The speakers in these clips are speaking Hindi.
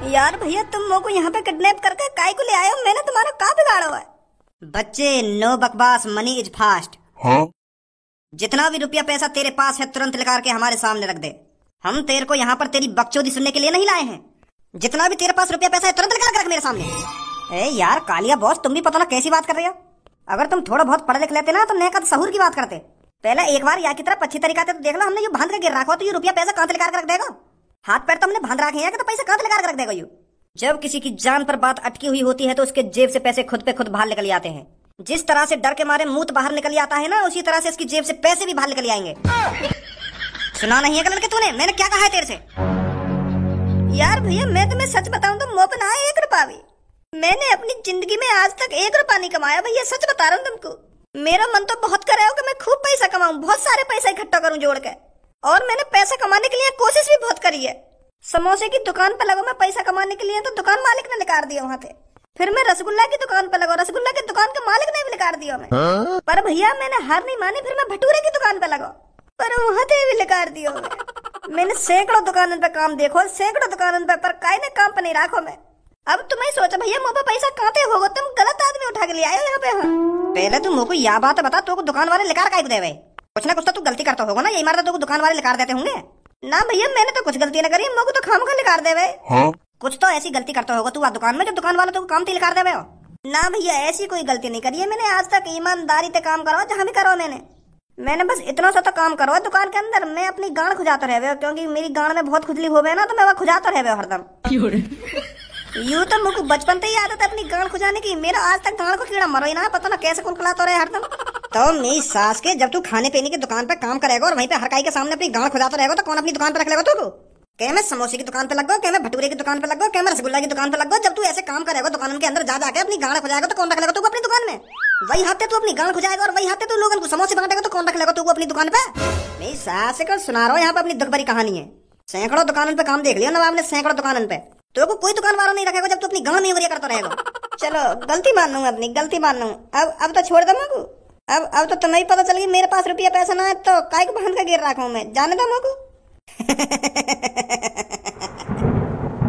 यार भैया तुम मोको को यहाँ पे किडनैप करके काय को ले आए हो? मैंने तुम्हारा का बिगाड़ा हुआ है? बच्चे नो बकवास, मनी इज फास्ट। हाँ? जितना भी रुपया पैसा तेरे पास है तुरंत निकाल के हमारे सामने रख दे। हम तेरे को यहाँ पर तेरी बकचोदी सुनने के लिए नहीं लाए हैं। जितना भी तेरे पास रुपया पैसा है तुरंत निकाल के रख मेरे सामने। ए यार कालिया बॉस, तुम भी पता ना कैसी बात कर रहे हो। अगर तुम थोड़ा बहुत पढ़ लिख लेते ना तो नेका सहूर की बात करते। पहले एक बार यहाँ की तरफ अच्छी तरीका से तो देख लो, हमने ये बांध के गिर रखा तो ये रुपया पैसा कहाँ से निकाल के रख देगा? हाथ पैर तो हमने बांध रखे हैं कि तो पैसा कहाँ से निकाल के रख देगा? यू जब किसी की जान पर बात अटकी हुई होती है तो उसके जेब से पैसे खुद पे खुद बाहर निकल आते हैं। जिस तरह से डर के मारे मुंह बाहर निकल आता है ना, उसी तरह से इसकी जेब से पैसे भी बाहर निकल आएंगे। सुना नहीं है लड़के तूने मैंने क्या कहा है तेरे से? यार भैया मैं तुम्हें सच बताऊं तो मुंह पे ना 1 रुपया भी मैंने अपनी जिंदगी में आज तक 1 रुपया नहीं कमाया भैया, सच बता रहा हूँ तुमको। मेरा मन तो बहुत कर रहा है कि मैं खूब पैसा कमाऊं, बहुत सारे पैसा इकट्ठा करूं जोड़ के। और मैंने पैसा कमाने के लिए कोशिश भी बहुत करी है। समोसे की दुकान पे लगा मैं पैसा कमाने के लिए तो दुकान मालिक ने निकाल दिया वहाँ पे। फिर मैं रसगुल्ला की दुकान पे लगा, रसगुल्ला की दुकान के मालिक ने भी निकाल दिया मैं। पर भैया मैंने हार नहीं मानी, फिर मैं भटूरे की दुकान पे लगा, पर वहाँ पे भी निकाल दिया मैंने। सैकड़ों दुकानों पे काम देखो, सैकड़ों दुकानों पे, पर काहे ने काम पे नहीं रखो मैं। अब तुम्हें सोचो भैया मुँह पे पैसा कहाँ होगा? तुम गलत आदमी उठा के ले आए हो यहाँ पे। पहले तुम मुझको यह बात बता, तो दुकान वाले लेकर काहे को देवे? कुछ ना कुछ तो तू गलती करता होगा ना, यही मारता तो दुकान वाले लेकर देते होंगे ना? भैया मैंने तो कुछ गलती ना करी, मुझको तो खामखा लेकर देवे। हाँ? कुछ तो ऐसी गलती करता होगा तू दुकान में, जब दुकान वाले तो काम लेकर देवे हो ना? भैया ऐसी कोई गलती नहीं करी है मैंने आज तक। ईमानदारी से काम करो जहाँ भी करो मैंने बस इतना सा तो काम करो दुकान के अंदर। मैं अपनी गांड खुजाता रहे, क्योंकि मेरी गांड में बहुत खुजली हो गए ना, तो मैं वह खुजाता रहे हरदम। यूं तो मुझको बचपन से ही आदत है अपनी गांड खुजाने की। मेरा आज तक गांड को कीड़ा मरो ही ना, पता ना कैसे कौन खिलाता रहे हरदम। तो मेरी सास के जब तू खाने पीने की दुकान पे काम करेगा और वहीं पे हर काई के सामने अपनी गांड खुजाता रहेगा तो कौन अपनी दुकान पे रख लेगा? तू क्या मैं समोसे की दुकान पे लग गो, क्या मैं भटूरे की दुकान पे लग गो, क्या मैं रसगुल्ला की दुकान पे लग गो? जब तू ऐसे काम करेगा दुकान के अंदर जा जाके अपनी गांड खुजाएगा तो कौन रख लेगा तू अपनी दुकान में? वही हाथे तू अपनी गांड खुजाएगा और वही हाथे तू लोगों को समोसे बांटेगा तो कौन रख लेगा तू अपनी दुकान पे? मेरी सास को सुना रहा हूँ यहाँ पे अपनी दुख भरी कहानी है। सैकड़ों दुकानों पे काम देख लिया नवाब ने, सैकड़ों दुकानों पे। तो को कोई दुकान वाला नहीं रखेगा जब तू अपनी गांड में करता रहेगा। चलो गलती मान लूंगा, अपनी गलती मान लूँ। अब तो छोड़ दो मुझको। अब तो तुम्हें पता चल गई मेरे पास रुपया पैसा ना है तो काय को बांध के गिर रखा हूँ मैं, जाने दो मुझको।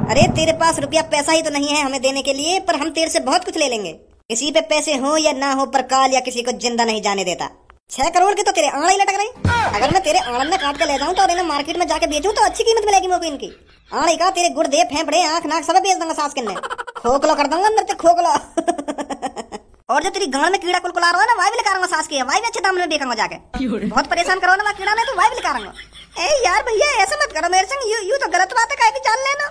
अरे तेरे पास रुपया पैसा ही तो नहीं है हमें देने के लिए, पर हम तेरे से बहुत कुछ ले लेंगे। किसी पे पैसे हो या ना हो पर काल या किसी को जिंदा नहीं जाने देता। 6 करोड़ के तो तेरे आंड़ ही लटक रही। अगर मैं तेरे आंड़ में काट के ले जाऊं तो और इन्हें मार्केट में जाके बेचूं तो अच्छी कीमत मिलेगी मुझको इनकी। आंड़ का तेरे गुर्दे फेफड़े आंख नाक सब बेच दूंगा सास के, खोखलो कर दूंगा अंदर से खोखलो। और जो तेरी गांड में कीड़ा कुलकुला रहा है ना, वही भी लेकर सास की है, वही भी अच्छे दाम में बेचूंगा जाके। बहुत परेशान करो ना कीड़ा ने तो वही भी लेकर। ए यार भैया ऐसा मत करो मेरे संग, यू तो गलत बात है, काहे की जान लेना।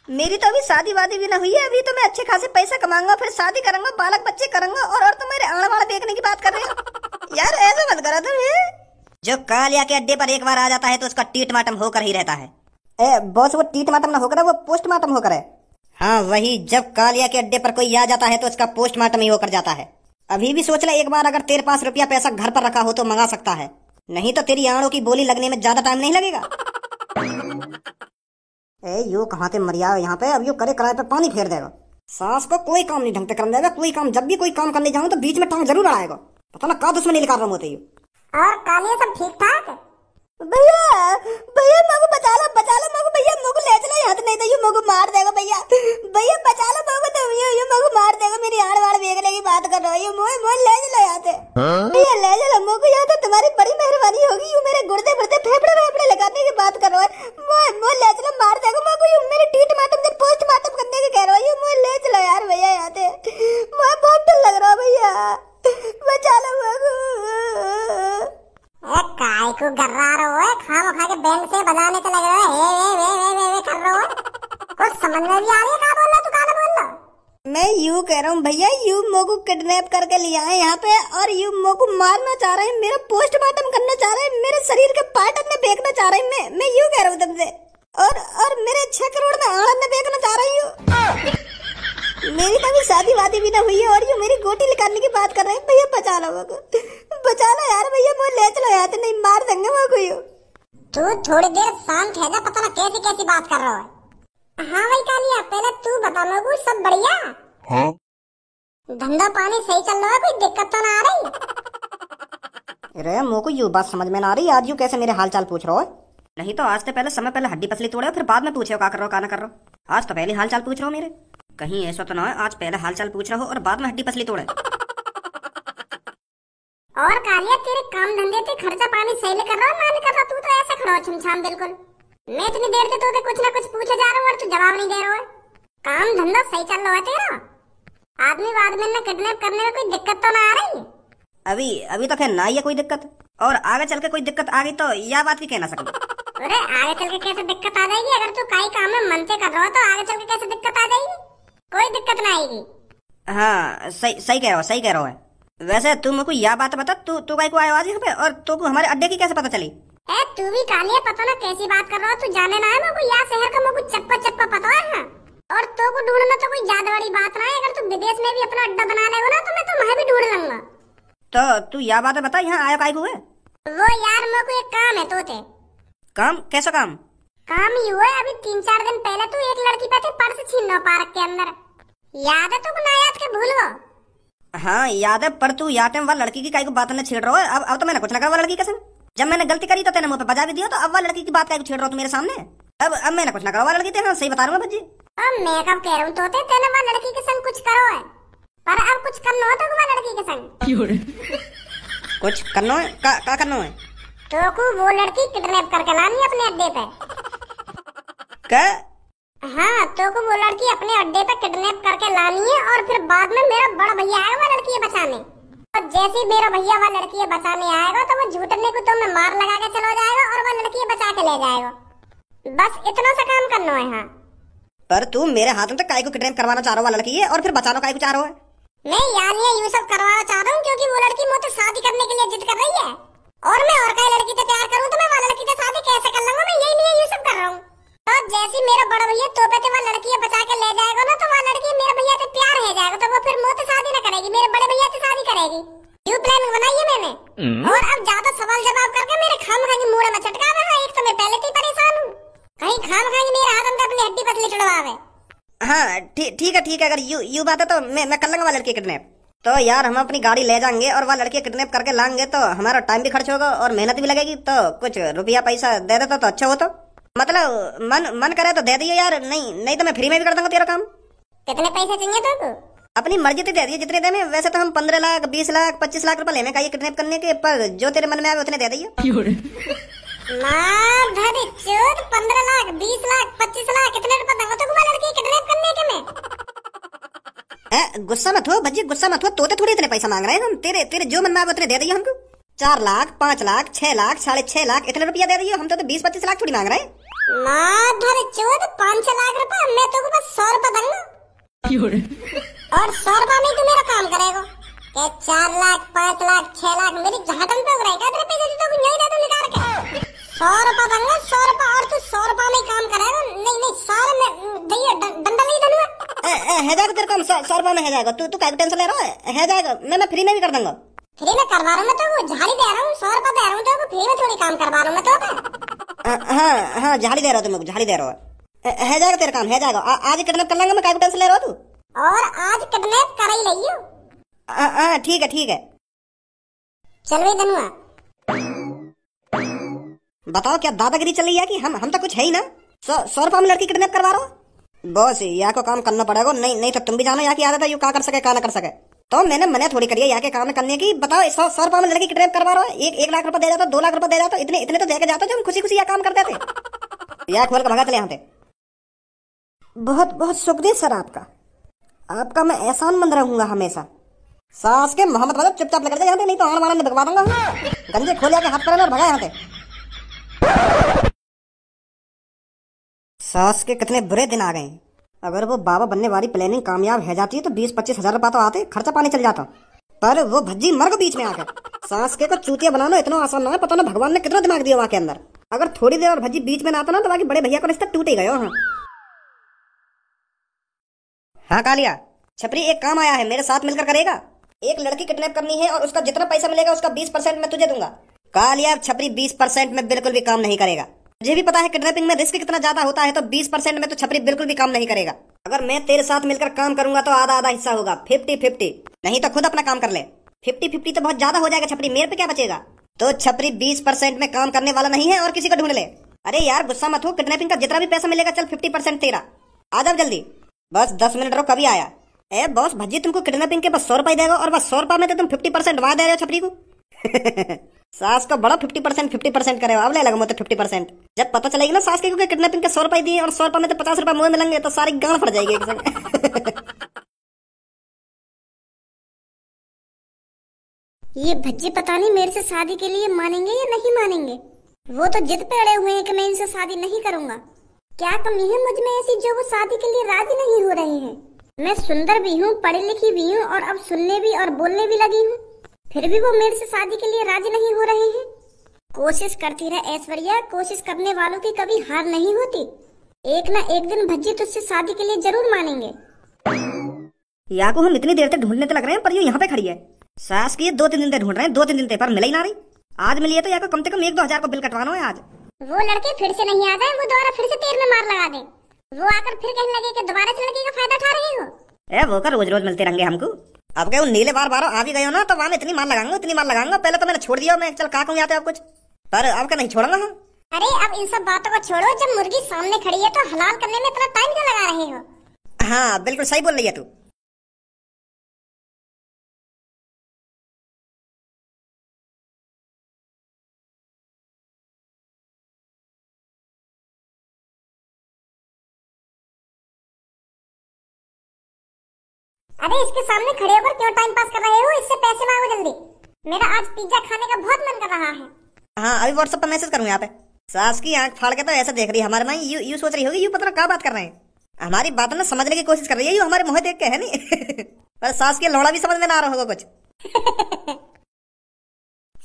मेरी तो अभी शादी वादी भी ना हुई है, अभी तो मैं अच्छे खासे पैसा कमाऊंगा, फिर शादी करूंगा, बालक बच्चे करूंगा, और तुम मेरे आंड़ वाला देखने की बात कर रहे हो? यार ऐसा मत करो तुम। जो कालिया के अड्डे पर एक बार आ जाता है तो उसका टीटमाटम होकर ही रहता है। ए बॉस वो टीटमाटम ना होकर वो पोस्टमार्टम होकर है। हाँ वही, जब कालिया के अड्डे पर कोई आ जाता है तो उसका पोस्टमार्टम ही होकर जाता है। अभी भी सोच ले एक बार, अगर तेरे पास रुपया पैसा घर पर रखा हो तो मंगा सकता है, नहीं तो तेरी आंड़ों की बोली लगने में ज्यादा टाइम नहीं लगेगा। ए यू कहाँ से मरिया यहाँ पे? अब यू करे कराए पे पानी फेर देगा। सास को कोई काम नहीं ढंग से करने देगा, कोई काम। जब भी कोई काम करने जाऊँ तो बीच में टांग जरूर अड़ाएगा, पता ना का दुश्मनी निकाल रहा होते यू। और कालिया सब ठीक ठाक? भैया भैया मुझको बचा लो मुझको, भैया मुझको ले चलो यहाँ से, नहीं तो यू मुझको मार देगा। भैया भैया बचा लो मुझको, तो यू मुझको मार देगा। मेरी आड़ वाड़ बेचने की बात कर रहा हूँ, मुझे ले चलो यहाँ से। भैया ले चलो मुझको यहाँ से, तुम्हारी बड़ी मेहरबानी होगी। यू मेरे गुर्दे गुर्दे फेफड़े फेफड़े लगाने की बात कर रहा है, मुझे ले चलो मार देगा मुझको। यू मेरे टीटमाटम से पोस्टमार्टम करने की कह रहा हूँ, मुझे ले चलो यार भैया यहाँ से, मुझे बहुत डर लग रहा है भैया, बचा लो मुझको। काय को गर्रा रहो है, खाम खा के बैंड से बजाने चले गए वे कर रहे हो। कुछ समझ में नहीं आ रही है, क्या बोल रहा तू, क्या बोल रहा? मैं यूं कह रहा हूँ भैया, यू मोको किडनैप करके लिया है यहाँ पे और यू मोको मारना चाह रहे हैं, मेरा पोस्टमार्टम करना चाह रहे हैं, मेरे शरीर के पार्ट में बेचना चाह रहे हैं। मैं यूं कह रहा हूँ तुमसे, और मेरे 6 करोड़ में आड़ में बेचना चाह रही हूँ। मेरी कभी शादी वादी भी ना हुई है और यू मेरी गोटी निकालने की बात कर रहे हैं। भैया बचा लो मुझको, बचा लो यार भैया, मुझे ले चलो यार, नहीं मार देंगे मुझको यू। तू थोड़ी देर शांत है जा, पता ना कैसी कैसी बात कर रहा है। हाँ भाई कालिया, पहले तू बता मुझको, सब बढ़िया? हाँ? धंधा पानी सही चल रहा है, कोई दिक्कत तो ना आ रही? अरे मुझको यू बात समझ में ना आ रही, आज यू कैसे मेरे हाल चाल पूछ रहा हो? नहीं तो आज से पहले समय पहले हड्डी पसली तोड़े, फिर बाद में पूछे का कर रहा हो का ना कर रहा हो। आज तो पहले हालचाल पूछ रहा हो मेरे, कहीं ऐसा तो ना है आज पहले हालचाल पूछ रहा हो और बाद में हड्डी पसली तोड़े। और कालिया तेरे काम धंधे पे खर्चा पानी सही कर रहा ना कर रहा, तू तो ऐसा खड़ा हो छमछाम बिल्कुल। मैं इतनी देर से तो कुछ ना कुछ पूछे जा रहा हूँ और तू जवाब नहीं दे रहा है। काम धंधा सही चल रहा है तेरा? आदमी बाद में न किडनैप करने में कोई दिक्कत तो ना आ रही? अभी तो खैर ना ही है कोई दिक्कत, और आगे चल के कोई दिक्कत आ गई तो यह बात भी कह ना सकते। अरे आगे चल के कैसे दिक्कत आ जाएगी? अगर तू कई काम में मन से कर रहा हो तो आगे चल के कैसे दिक्कत आ जाएगी? कोई दिक्कत ना आएगी। हाँ सही कह रहा है। वैसे तू मेरे को यह बात बता, तू काहे को आया आज यहाँ पे, और तू को हमारे अड्डे की कैसे पता चली? तू भी कालिया पता ना कैसी बात कर रहा हो, तू जाने ना है मेरे को यहाँ शहर का मेरे को चप्पा पता है। और तो को ढूंढना तो कोई ज्यादा बड़ी बात ना है। अगर तू विदेश में भी अपना अड्डा बना लेगा ना तो मैं तुम्हें भी ढूंढ लूंगा। तो तू यह बात बता, यहाँ आया काहे को है? वो यार मेरे को एक काम है तोते। काम? कैसा काम? काम ये हुआ है, अभी 3-4 दिन पहले तू एक लड़की पे थे पर्स छीन लो पार्क के अंदर, याद है तुमको? ना याद के भूल गो? हाँ याद है, पर तू याद है वह लड़की की काहे को बात न छेड़ रहा है? अब तो मैंने कुछ ना कहा वह लड़की का संग। जब मैंने गलती करी तो तेने मुंह पे बजा भी दिया, तो अब वह लड़की की बात काहे को छेड़ रहा हो तू मेरे सामने? अब मैंने कुछ ना कहा वह लड़की थे। हाँ सही बता रहा हूँ भज्जी। अब मैं कब कह रहा हूँ तोते तेने वह लड़की के संग कुछ करो है, पर अब कुछ करना हो तो वह लड़की के संग कुछ करना है? का करना है? तो को वो लड़की किडनैप करके लानी अपने अड्डे पे। क्या? हाँ तो को वो लड़की अपने अड्डे पे किडनैप करके लानी है, और फिर बाद में मेरा बड़ा भैया आएगा वो लड़की बचाने। और जैसे ही मेरा भैया वो लड़की बचाने आएगा तो वो झूठने को तो मैं मार लगा के चला जाएगा और वो लड़की बचा के ले जाएगा। बस इतना सा काम करना है। हाँ पर तू मेरे हाथों तक काहे को किडनैप करवाना चाह रहा है लड़की है, और फिर बचाना काहे को चाह रहा है? मैं यार ये सब करवाना चाह रहा हूँ क्योंकि वो लड़की मुझसे शादी करने के लिए जिद कर रही है, और मैं और कोई लड़की से प्यार करूँ तो मैं वो लड़की से शादी कैसे कर लूंगा? मैं यही लिए ये सब कर रहा हूँ। तो जैसे मेरा बड़ा भैया तोपे से वो लड़की बचा के ले जाएगा ना, तो वो लड़की मेरे भैया से प्यार हो जाएगा, तो वो फिर मुझसे शादी न करेगी, मेरे बड़े भैया से शादी करेगी। यू प्लान बनाई है मैंने। और अब ज्यादा सवाल जवाब करके मेरे खाम खाएंगे मुड़े में चटका रहा है। एक तो मैं पहले से परेशान हूँ, कहीं खाम खाएंगे मेरे हाथ में अपनी हड्डी पतली चढ़वावे। हाँ ठीक है, अगर यू बात है तो मैं कर लूंगा वह लड़की किडनैप। तो यार हम अपनी गाड़ी ले जाएंगे और वह लड़की किडनैप करके लाएंगे, तो हमारा टाइम भी खर्च होगा और मेहनत भी लगेगी, तो कुछ रुपया पैसा दे देता तो अच्छा हो। तो मतलब मन करे तो दे दिए यार, नहीं तो मैं फ्री में भी कर दूंगा तेरा काम। कितने पैसे चाहिए तुमको? अपनी मर्जी से दे दिए जितने दे में। वैसे तो हम 15 लाख 20 लाख 25 लाख रुपए लेने का ये किडनैप करने के, पर जो तेरे मन में आए उतने दे दिए। 15 लाख 20 लाख 25 लाख कितने रुपए दूंगा तुमको लड़की किडनैप करने के? मैं गुस्सा मत हो भज्जी, गुस्सा मत हो। तोते थोड़ी इतने पैसा मांग रहे हैं हम। तेरे जो मन में आए उतने दे दिए हमको। 4 लाख 5 लाख 6 लाख 6.5 लाख इतने रुपया दे दिए। हम तो 20-25 लाख थोड़ी मांग रहे हैं। 5-6 लाख रुपए मैं तो बस 100 रुपए दूंगा, और 100 रुपए में तू मेरा काम करेगा। 4 लाख 5 लाख 6 लाख मेरी झाटन पे रहेगा तेरे पैसे तो नहीं दे दूं निकाल के। 100 रुपए दूंगा 100 रुपए, और तू 100 रुपए में काम करेगा। नहीं सारे में भैया डंडा नहीं दूंगा। है जाएगा तेरे काम 100 रुपए में है जाएगा। तू क्या टेंशन ले रहा है जाएगा। मैं फ्री में भी कर दूंगा। फ्री में करवा रहा हूँ मैं तो, वो झाड़ी दे रहा हूँ। 100 रुपए दे रहा हूँ तो फ्री में थोड़ी काम करवा रहा हूँ मैं तो। हाँ झाड़ी दे रहा हो तुम, झाड़ी दे रहा हो। है जाएगा तेरा काम, है जाएगा। आज किडनैप कर लेंगे। मैं क्या टेंशन ले रहा हूँ तू? और आज किडनैप कर ही रही हूँ। ठीक है। चल भाई धनुआ बताओ क्या दादागिरी चल रही है कि हम तो कुछ है ही ना। 100 रुपए में लड़की किडनैप करवा रहा हो? बॉस यहाँ को काम करना पड़ेगा। नहीं तो तुम भी जानो यहाँ की आदत है, यू क्या कर सके क्या ना कर सके। तो मैंने मना थोड़ी करी है यहाँ के काम करने की। बताओ 100 रुपए में लड़की किडनैप करवा रहा हो? 1 लाख रुपए दे जाता, 2 लाख रुपए दे जाता, इतने तो देके जाता जो हम खुशी यहाँ काम करते थे। यहाँ खोल कर भगा चले यहाँ पे। बहुत शुक्रिया सर आपका मैं एहसानमंद रहूंगा हमेशा। सास के मोहम्मद मतलब चुपचाप लग जाते, नहीं तो आन वाला भगवा दूंगा। गंजे खोल के हाथ कर और भगा यहाँ पे। सास के कितने बुरे दिन आ गए। अगर वो बाबा बनने वाली प्लानिंग कामयाब है जाती तो 20-25 हजार रुपया तो आते, खर्चा पानी चल जाता। पर वो भज्जी मर को बीच में आकर। सास के को चूतिया बनाना इतना आसान ना है। पता ना भगवान ने कितना दिमाग दिया वहां के अंदर। अगर थोड़ी देर और भज्जी बीच में ना आता ना तो बाकी बड़े भैया का रिश्ता टूट ही गया। हाँ कालिया छपरी, एक काम आया है, मेरे साथ मिलकर करेगा। एक लड़की किडनैप करनी है और उसका जितना पैसा मिलेगा उसका 20% मैं तुझे दूंगा। कालिया छपरी 20% में बिल्कुल भी काम नहीं करेगा। मुझे भी पता है किडनैपिंग में रिस्क कितना ज्यादा होता है, तो 20% में तो छपरी बिल्कुल भी काम नहीं करेगा। अगर मैं तेरे साथ मिलकर काम करूंगा तो आधा हिस्सा होगा, 50-50। नहीं तो खुद अपना काम कर ले। 50-50 तो बहुत ज्यादा हो जाएगा छपरी, मेरे पे क्या बचेगा। तो छपरी 20% में काम करने वाला नहीं है और किसी को ढूंढ ले। अरे यार गुस्सा मत हो, किडनैपिंग का जितना भी पैसा मिलेगा चल 50% तेरा। आ जाओ जल्दी। बस 10 मिनट रहो, कभी आया। ए बॉस, भज्जी तुमको किडनैपिंग के बस 100 रुपए देगा और बस 100 रुपए में तो तुम 50% वहां दे रहे हो छपरी को। सास को बड़ा 50% करे, अब ले लगा मुझे 50%। जब पता चलेगी ना सास के किडनैपिंग के 100 रुपए दिए और 100 रुपए में तो 50 रुपए मुंह मिलेंगे तो सारी गांड फट जाएगी एक संग। ये भज्जी पता नहीं मेरे से शादी के लिए मानेंगे या नहीं मानेंगे। वो तो जिद पे अड़े हुए हैं कि मैं इनसे शादी नहीं करूंगा। क्या कमी है मुझ में ऐसी जो वो शादी के लिए राजी नहीं हो रहे हैं। मैं सुंदर भी हूँ, पढ़ी लिखी भी हूँ और अब सुनने भी और बोलने भी लगी हूँ, फिर भी वो मेरे से शादी के लिए राजी नहीं हो रहे हैं। कोशिश करती रहे ऐश्वर्या, कोशिश करने वालों की कभी हार नहीं होती। एक ना एक दिन भज्जी तुझसे शादी के लिए जरूर मानेंगे। या को हम इतनी देर तक ढूंढने तो लग रहे हैं, पर ये यहाँ पे खड़ी है। सास की 2-3 दिन से ढूंढ रहे हैं, 2-3 दिन से, पर मिल ही ना रही। आज मिली है तो या को कम से कम 1-2 हजार को बिल कटवाना है आज। वो लड़के फिर से नहीं आ जाए, वो दोबारा फिर से तेल में मार लगा दे। वो आकर फिर कहने लगे कि दोबारा से लड़के का फायदा उठा रहे हो। ए वो का रोज रोज मिलते रहेंगे हमको। अब क्या नीले बार आ भी गए हो ना, तो वहां इतनी मार लगाऊंगा। पहले तो मैंने छोड़ दिया, मैं चल का कहूं आते आप कुछ, पर अब क्या नहीं छोड़ूंगा हम। अरे अब इन सब बातों को छोड़ो, जब मुर्गी सामने खड़ी है तो हलाल करने में इतना टाइम क्यों लगा रहे हो। हाँ बिल्कुल सही बोल रही है तू। अरे इसके सामने खड़े होकर क्यों टाइम पास कर रहे हो, इससे पैसे मांगो जल्दी। मेरा आज पिज्जा खाने का बहुत मन कर रहा है। हाँ अभी व्हाट्सएप पर मैसेज करूँ यहाँ पे। सास की आंख फाड़ के तो ऐसा देख रही है हमारे माँ, यू सोच रही होगी यू पता क्या बात कर रहे हैं। हमारी बात ना समझने की कोशिश कर रही है, यू हमारे मुंह देख के है नहीं। पर सास की लौड़ा भी समझ में ना आ रहा होगा कुछ।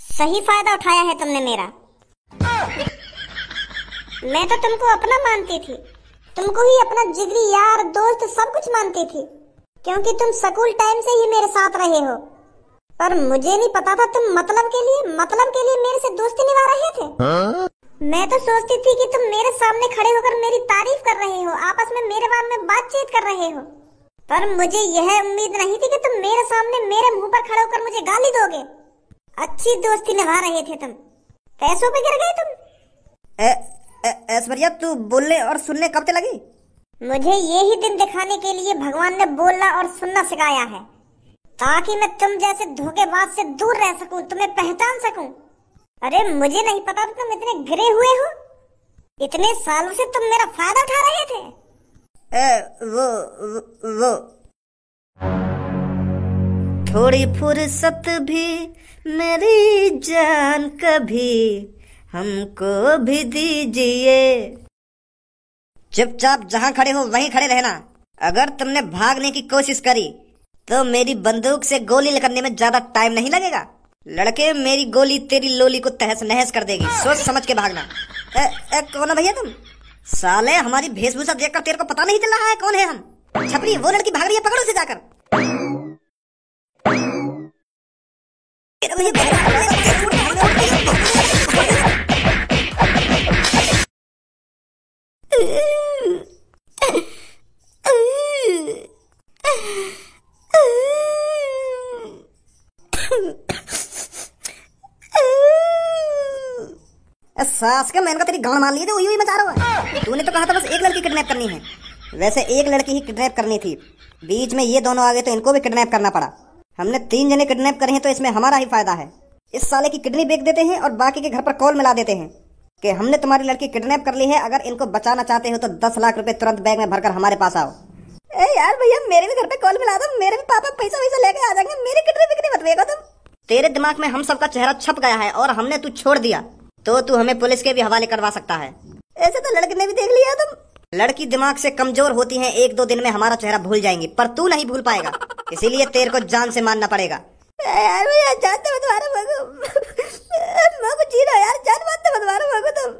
सही फायदा उठाया है तुमने मेरा। मैं तो तुमको अपना मानती थी, तुमको ही अपना जिगरी यार दोस्त सब कुछ मानती थी, क्योंकि तुम स्कूल टाइम से ही मेरे साथ रहे हो। पर मुझे नहीं पता था तुम मतलब के लिए मेरे से दोस्ती निभा रहे थे। मैं तो सोचती थी कि तुम मेरे सामने खड़े होकर मेरी तारीफ कर रहे हो, आपस में मेरे बारे में बातचीत कर रहे हो। पर मुझे यह उम्मीद नहीं थी कि तुम मेरे सामने मेरे मुंह पर खड़े होकर मुझे गाली दोगे। अच्छी दोस्ती निभा रहे थे तुम, पैसों पे गिर गए तुम। ऐश्वर्या तू बोलने और सुनने कब से लगी? मुझे यही दिन दिखाने के लिए भगवान ने बोलना और सुनना सिखाया है, ताकि मैं तुम जैसे धोखेबाज से दूर रह सकूं, तुम्हें पहचान सकूं। अरे मुझे नहीं पता तुम इतने गिरे हुए हो, इतने सालों से तुम मेरा फायदा उठा रहे थे। वो थोड़ी फुर्सत भी मेरी जान कभी हमको भी दीजिए। चुपचाप जहां खड़े हो वहीं खड़े रहना। अगर तुमने भागने की कोशिश करी तो मेरी बंदूक से गोली करने में ज्यादा टाइम नहीं लगेगा। लड़के मेरी गोली तेरी लोली को तहस नहस कर देगी, सोच समझ के भागना। कौन है भैया तुम? साले हमारी वेशभूषा देखकर तेरे को पता नहीं चल रहा है कौन है हम? छपरी वो लड़की भाग रही है, पकड़ो उसे जाकर। सास का मैंने तेरी गांड मार ली थी, वही मचा रहा है। तूने तो कहा था बस एक लड़की किडनैप करनी है। वैसे एक लड़की ही किडनैप करनी थी, बीच में ये दोनों आ गए तो इनको भी किडनैप करना पड़ा। हमने 3 जने किडनैप करे हैं तो इसमें हमारा ही फायदा है। इस साले की किडनी बेच देते हैं और बाकी के घर पर कॉल मिला देते हैं कि हमने तुम्हारी लड़की किडनैप कर ली है, अगर इनको बचाना चाहते हो तो 10 लाख रुपए तुरंत बैग में भरकर हमारे पास आओ। ए यार भैया मेरे भी घर पे कॉल मिला दो, मेरे भी पापा पैसा वैसा लेके आ जाएंगे, मेरी किडनी बिक्री मत बेचो तुम। तेरे दिमाग में हम सबका चेहरा छप गया है और हमने तू छोड़ दिया तो तू हमें पुलिस के भी हवाले करवा सकता है। ऐसे तो लड़के ने भी देख लिया तुम। लड़की दिमाग से कमजोर होती है, 1-2 दिन में हमारा चेहरा भूल जाएंगी, पर तू नहीं भूल पाएगा, इसीलिए तेरे को जान से मानना पड़ेगा। यार भैया जानते मत मारो मगो जी रहा यार, जान मानते मत मारो मगो तुम।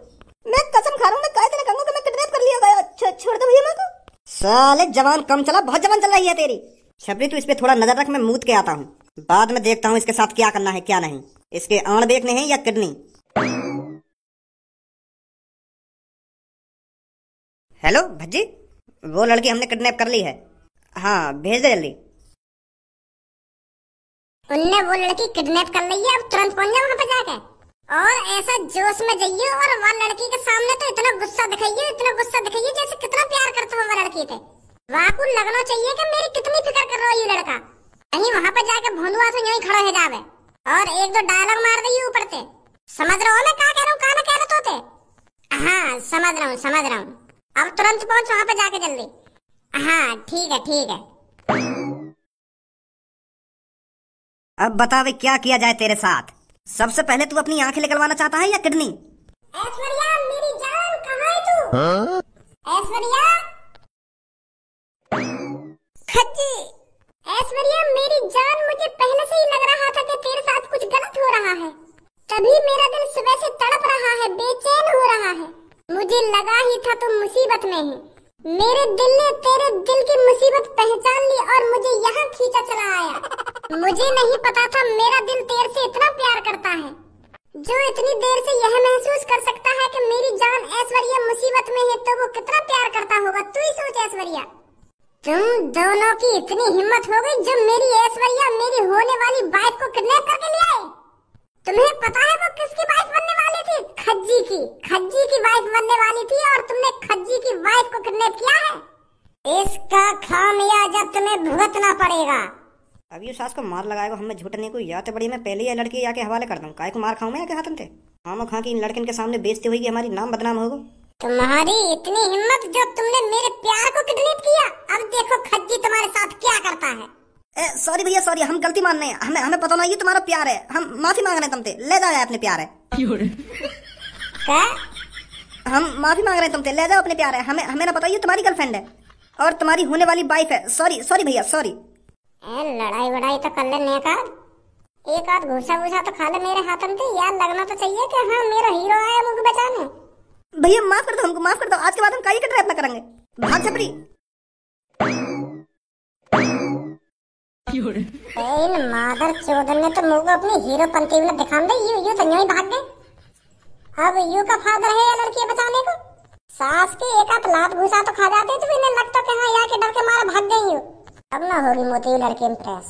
मैं कसम खा रहा हूँ, मैं काय तेरे कहूंगा कि मैं किडनैप कर लिया गया। छोड़ दो भैया मगो। साले जवान कम चला, बहुत जवान चल रही है तेरी। छपरी तू इस पे थोड़ा नजर रख, मैं मूत के आता हूँ, बाद में देखता हूँ इसके साथ क्या करना है क्या नहीं। इसके आंड़ देखने हैं या किडनी। हेलो भज्जी, वो लड़की हमने किडनैप कर ली है। हाँ भेज दे जल्दी। उनने वो लड़की किडनैप कर ली है, अब तुरंत पहुंच जाओ वहां पे जाके और ऐसा जोश में जाइए और वह लड़की के सामने तो इतना गुस्सा दिखाइए जैसे कितना प्यार करता हूँ वह लड़की पे। वहाँ को लगना चाहिए कि मेरी कितनी फिक्र कर रहा है ये लड़का। कहीं वहाँ पे जाके भोंदुआ से यूं ही खड़ा हो जावे और एक दो डायलॉग मार दे ऊपर से। समझ रहे हो मैं क्या कह रहा हूँ, कहा ना कह रहे तो हाँ समझ रहा हूँ। अब तुरंत पहुंच वहाँ पे जाके जल्दी। हाँ ठीक है। अब बता वे क्या किया जाए तेरे साथ। सबसे पहले तू अपनी आंखें निकलवाना चाहता है या किडनी? ऐश्वर्या मेरी जान कहाँ है तू? ऐश्वर्या खज्जी, ऐश्वर्या मेरी जान, मुझे पहले से ही लग रहा था कि तेरे साथ कुछ गलत हो रहा है। तभी मेरा दिल सुबह से तड़प रहा है, बेचैन हो रहा है। मुझे लगा ही था तुम मुसीबत में है। मेरे दिल ने तेरे दिल की मुसीबत पहचान ली और मुझे यहाँ खींचा चला आया। मुझे नहीं पता था मेरा दिल तेरे से इतना प्यार करता है। जो इतनी देर से यह महसूस कर सकता है कि मेरी जान ऐश्वर्या मुसीबत में है तो वो कितना प्यार करता होगा। तू ही सोच ऐश्वर्या, तुम दोनों की इतनी हिम्मत हो गई जो मेरी ऐश्वर्या मेरी होने वाली वाइफ को किडनैप करके ले आए। तुम्हें पता है वो किसकी वाइफ बनने वाली थी? खज्जी की वाइफ बनने वाली थी और तुमने खज्जी की वाइफ को किडनैप किया है। इसका खामियाजा तुम्हें भुगतना पड़ेगा। अब ये सास को मार लगाएगा हमें झूठने को, या तो बड़ी मैं पहले ये लड़की आके हवाले कर दूं। काय को मार खाऊं मैं आके हाथन थे? हम खा की इन लड़किन के सामने बेइज्जती हुई, हमारी नाम बदनाम होगा। तुम्हारी इतनी हिम्मत जो तुमने मेरे प्यार को किडनैप किया। अब देखो खज्जी तुम्हारे साथ क्या करता है। सॉरी भैया सॉरी, हम गलती मान रहे हैं। हमें पता नहीं ये तुम्हारा प्यार है, हम माफी मांग रहे हैं तुमसे। ले जाओ अपने प्यार है। क्या? हम माफी मांग रहे हैं तुमसे, ले जाओ अपने प्यार है। हमें ना पता ये तुम्हारी गर्लफ्रेंड है और तुम्हारी होने वाली वाइफ है। सॉरी भैया सॉरी। लड़ाई वड़ाई तो कर ले, एक आध घूसा तो खा ले मेरे हाथन से। यार लगना तो चाहिए कि हाँ मेरा हीरो आया मुझे बचाने। भैया माफ कर दो, हमको माफ कर दो। आज के बाद हम काई का ट्रैप ना करेंगे। भाग छपरी। इन मादर चोदन ने तो मुझे अपनी हीरो पंती में दिखा दे। यू तो यूं ही भाग गए। अब यू का फादर है लड़की बचाने को। सास के एक आध लात घुसा तो खा जाते तो इन्हें लगता कि हाँ यार के डर के मारे भाग गई यू। अब ना होगी मोती लड़की इम्प्रेस।